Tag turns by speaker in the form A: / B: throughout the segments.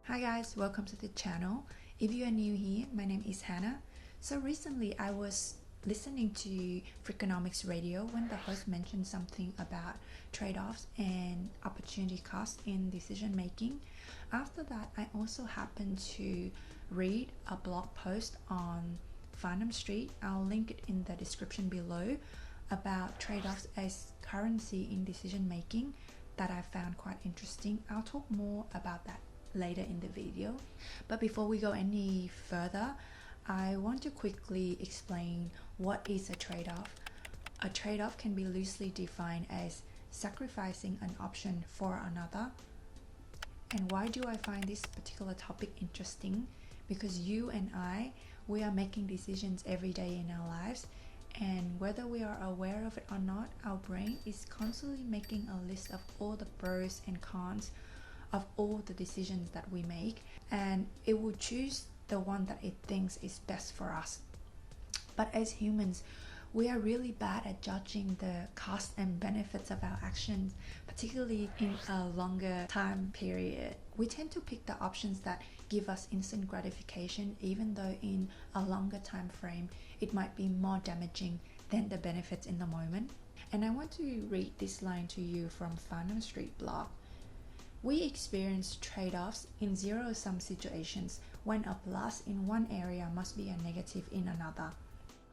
A: Hi guys, welcome to the channel. If you are new here, my name is Hannah. So recently I was listening to Freakonomics radio when the host mentioned something about trade-offs and opportunity cost in decision making. After that, I also happened to read a blog post on Farnham Street. I'll link it in the description below, about trade-offs as currency in decision making that I found quite interesting. I'll talk more about that later in the video. But before we go any further, I want to quickly explain what is a trade-off. A trade-off can be loosely defined as sacrificing an option for another. And why do I find this particular topic interesting? Because you and we are making decisions every day in our lives, and whether we are aware of it or not, our brain is constantly making a list of all the pros and cons of all the decisions that we make, and it will choose the one that it thinks is best for us. But as humans, we are really bad at judging the cost and benefits of our actions, particularly in a longer time period. We tend to pick the options that give us instant gratification, even though in a longer time frame it might be more damaging than the benefits in the moment. And I want to read this line to you from Farnham Street blog. We experience trade-offs in zero-sum situations when a plus in one area must be a negative in another.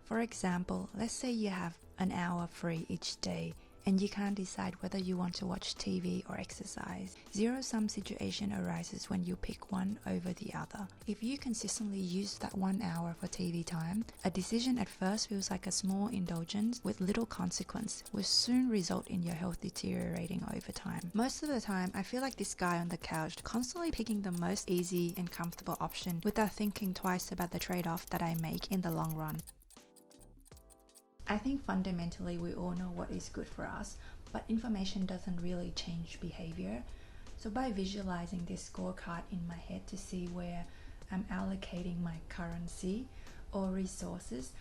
A: For example, let's say you have an hour free each day and you can't decide whether you want to watch TV or exercise. Zero-sum situation arises when you pick one over the other. If you consistently use that 1 hour for TV time, a decision at first feels like a small indulgence with little consequence will soon result in your health deteriorating over time. Most of the time, I feel like this guy on the couch, constantly picking the most easy and comfortable option without thinking twice about the trade-off that I make in the long run. I think fundamentally we all know what is good for us, but information doesn't really change behavior. So by visualizing this scorecard in my head to see where I'm allocating my currency or resources,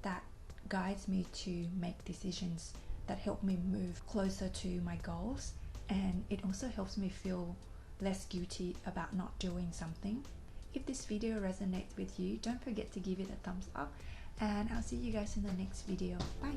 A: that guides me to make decisions that help me move closer to my goals, and it also helps me feel less guilty about not doing something. If this video resonates with you, don't forget to give it a thumbs up, and I'll see you guys in the next video. Bye!